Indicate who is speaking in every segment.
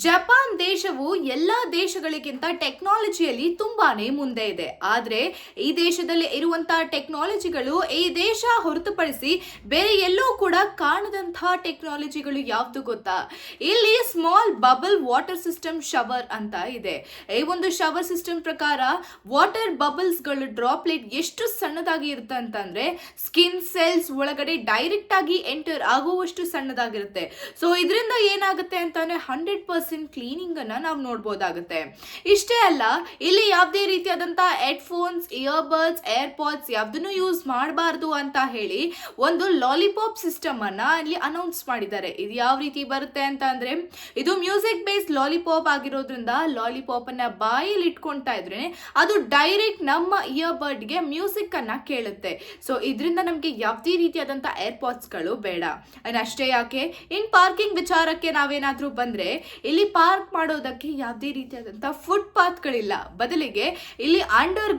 Speaker 1: Japan ದೇಶವು ಎಲ್ಲಾ ದೇಶಗಳಿಗಿಂತ ಟೆಕ್ನಾಲಜಿಯಲ್ಲಿ ತುಂಬಾನೇ ಮುಂದೆ ಇದೆ. ಆದ್ರೆ ಈ ದೇಶದಲ್ಲಿ ಇರುವಂತಹ ಟೆಕ್ನಾಲಜಿಗಳು ಈ ದೇಶ ಹೊರತುಪಡಿಸಿ ಬೇರೆ ಎಲ್ಲೂ ಕೂಡ ಕಾಣದಂತಹ ಟೆಕ್ನಾಲಜಿಗಳು ಯಾವ್ದು ಗೊತ್ತಾ? ಇಲ್ಲಿ small bubble water system shower ಅಂತ ಇದೆ. ಈ ಒಂದು ಶವರ್ ಸಿಸ್ಟಮ್ ಪ್ರಕಾರ ವಾಟರ್ ಬಬಲ್ಸ್ ಗಳು ಡ್ರಾಪ್ಲೆಟ್ ಎಷ್ಟು ಸಣ್ಣದಾಗಿ ಇರುತ್ತೆ ಅಂತಂದ್ರೆ ಸ್ಕಿನ್ ಸೆಲ್ಸ್ ಒಳಗಡೆ ಡೈರೆಕ್ಟ್ ಆಗಿ ಎಂಟರ್ ಆಗುವಷ್ಟು ಸಣ್ಣದಾಗಿರುತ್ತೆ. ಸೊ ಇದರಿಂದ ಏನಾಗುತ್ತೆ ಅಂತಂದ್ರೆ 100% ಕ್ಲೀನಿಂಗ್ ಅನ್ನ ನಾವು ನೋಡಬಹುದಾಗುತ್ತೆ. ಇಷ್ಟೇ ಅಲ್ಲ, ಇಲ್ಲಿ ಯಾವುದೇ ರೀತಿಯಾದಂತಹ ಹೆಡ್ಫೋನ್ಸ್, ಇಯರ್ಬಡ್ಸ್, ಏರ್ಪಾಡ್ಸ್ ಯಾವ್ದನ್ನು ಯೂಸ್ ಮಾಡಬಾರ್ದು ಅಂತ ಹೇಳಿ ಒಂದು ಲಾಲಿಪಾಪ್ ಸಿಸ್ಟಮ್ ಅನ್ನ ಇಲ್ಲಿ ಅನೌನ್ಸ್ ಮಾಡಿದ್ದಾರೆ. ಇದು ಯಾವ ರೀತಿ ಬರುತ್ತೆ ಅಂತ ಅಂದ್ರೆ, ಇದು ಮ್ಯೂಸಿಕ್ ಬೇಸ್ಡ್ ಲಾಲಿಪಾಪ್ ಆಗಿರೋದ್ರಿಂದ ಲಾಲಿಪಾಪ್ ಅನ್ನ ಬಾಯಲ್ಲಿ ಇಟ್ಕೊಂತಾ ಇದ್ರೆ ಅದು ಡೈರೆಕ್ಟ್ ನಮ್ಮ ಇಯರ್ಬಡ್ ಗೆ ಮ್ಯೂಸಿಕ್ ಅನ್ನ ಕೇಳುತ್ತೆ. ಸೊ ಇದರಿಂದ ನಮ್ಗೆ ಯಾವುದೇ ರೀತಿಯಾದಂತಹ ಏರ್ಪಾಡ್ಸ್ ಗಳು ಬೇಡ. ಅಷ್ಟೇ ಯಾಕೆ, ಇನ್ ಪಾರ್ಕಿಂಗ್ ವಿಚಾರಕ್ಕೆ ನಾವೇನಾದ್ರೂ ಬಂದ್ರೆ ಇಲ್ಲಿ ಪಾರ್ಕ್ ಮಾಡೋದಕ್ಕೆ ಯಾವುದೇ ರೀತಿಯಾದಂತಹ ಫುಟ್ ಪಾತ್ಗಳಿಲ್ಲ. ಬದಲಿಗೆ ಇಲ್ಲಿ ಅಂಡರ್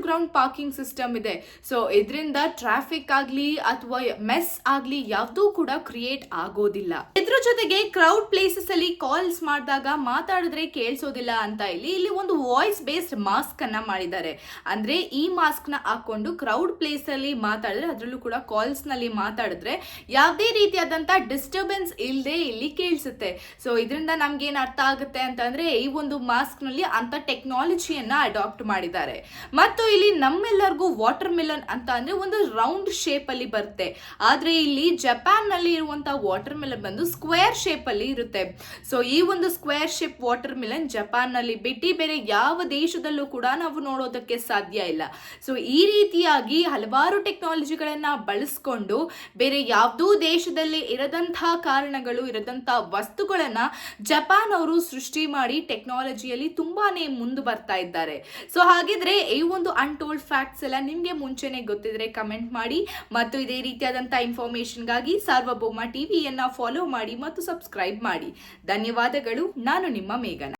Speaker 1: ಗ್ರೌಂಡ್ ಪಾರ್ಕಿಂಗ್ ಸಿಸ್ಟಮ್ ಇದೆ. ಸೊ ಇದರಿಂದ ಟ್ರಾಫಿಕ್ ಆಗ್ಲಿ ಅಥವಾ ಮೆಸ್ ಆಗ್ಲಿ ಯಾವ್ದೂ ಕೂಡ ಕ್ರಿಯೇಟ್ ಆಗೋದಿಲ್ಲ. ಇದ್ರ ಜೊತೆಗೆ ಕ್ರೌಡ್ ಪ್ಲೇಸಸ್ ಅಲ್ಲಿ ಕಾಲ್ಸ್ ಮಾಡಿದಾಗ ಮಾತಾಡಿದ್ರೆ ಕೇಳಿಸೋದಿಲ್ಲ ಅಂತ ಇಲ್ಲಿ ಒಂದು ವಾಯ್ಸ್ ಬೇಸ್ಡ್ ಮಾಸ್ಕ್ ಅನ್ನ ಮಾಡಿದ್ದಾರೆ. ಅಂದ್ರೆ ಈ ಮಾಸ್ಕ್ ನ ಹಾಕೊಂಡು ಕ್ರೌಡ್ ಪ್ಲೇಸ್ ಅಲ್ಲಿ ಮಾತಾಡಿದ್ರೆ, ಅದರಲ್ಲೂ ಕೂಡ ಕಾಲ್ಸ್ ನಲ್ಲಿ ಮಾತಾಡಿದ್ರೆ ಯಾವುದೇ ರೀತಿಯಾದಂತಹ ಡಿಸ್ಟರ್ಬೆನ್ಸ್ ಇಲ್ಲದೆ ಇಲ್ಲಿ ಕೇಳಿಸುತ್ತೆ. ಸೊ ಇದರಿಂದ ನಮ್ಗೆ ಏನ್ ಅರ್ಥ ಆಗುತ್ತೆ ಅಂತಂದ್ರೆ, ಈ ಒಂದು ಮಾಸ್ಕ್ ನಲ್ಲಿ ಅಂತ ಟೆಕ್ನಾಲಜಿಯನ್ನ ಅಡಾಪ್ಟ್ ಮಾಡಿದ್ದಾರೆ. ಮತ್ತು ಇಲ್ಲಿ ನಮ್ಮೆಲ್ಲರಿಗೂ ವಾಟರ್ ಮೆಲನ್ ಅಂತ ಅಂದ್ರೆ ಒಂದು ರೌಂಡ್ ಶೇಪ್ ಅಲ್ಲಿ ಬರುತ್ತೆ. ಆದ್ರೆ ಇಲ್ಲಿ ಜಪಾನ್ ನಲ್ಲಿ ಇರುವಂತಹ ವಾಟರ್ ಮೆಲನ್ ಬಂದು ಸ್ಕ್ವೇರ್ ಶೇಪ್ ಅಲ್ಲಿ ಇರುತ್ತೆ. ಸೊ ಈ ಒಂದು square shape water melon Japan ನಲ್ಲಿ ಬಿಟ್ಟು ಬೇರೆ ಯಾವ ದೇಶದಲ್ಲೂ ಕೂಡ ನಾವು ನೋಡೋದಕ್ಕೆ ಸಾಧ್ಯ ಇಲ್ಲ. ಸೊ ಈ ರೀತಿಯಾಗಿ ಹಲವಾರು ಟೆಕ್ನಾಲಜಿಗಳನ್ನ ಬಳಸ್ಕೊಂಡು ಬೇರೆ ಯಾವುದೋ ದೇಶದಲ್ಲಿ ಇರದಂತಹ ಕಾರಣಗಳು, ಇರದಂತಹ ವಸ್ತುಗಳನ್ನ ಜಪಾನ್ ಅವರು ಸೃಷ್ಟಿ ಮಾಡಿ ಟೆಕ್ನಾಲಜಿಯಲ್ಲಿ ತುಂಬಾನೇ ಮುಂದೆ ಬರ್ತಾ ಇದ್ದಾರೆ. ಸೊ ಹಾಗಿದ್ರೆ ಈ ಒಂದು ಅನ್ಟೋಲ್ಡ್ ಫ್ಯಾಕ್ಟ್ಸ್ ಎಲ್ಲ ನಿಮ್ಗೆ ಮುಂಚೆನೆ ಗೊತ್ತಿದ್ರೆ ಕಮೆಂಟ್ ಮಾಡಿ, ಮತ್ತು ಇದೇ ರೀತಿಯಾದಂತಹ ಇನ್ಫಾರ್ಮೇಶನ್ಗಾಗಿ ಸಾರ್ವಭೌಮ ಟಿವಿಯನ್ನ ಫಾಲೋ ಮಾಡಿ ಮತ್ತು ಸಬ್ಸ್ಕ್ರೈಬ್ ಮಾಡಿ. ಧನ್ಯವಾದಗಳು. ನಾನು ನಿಮ್ಮ ಮೇಘನಾ.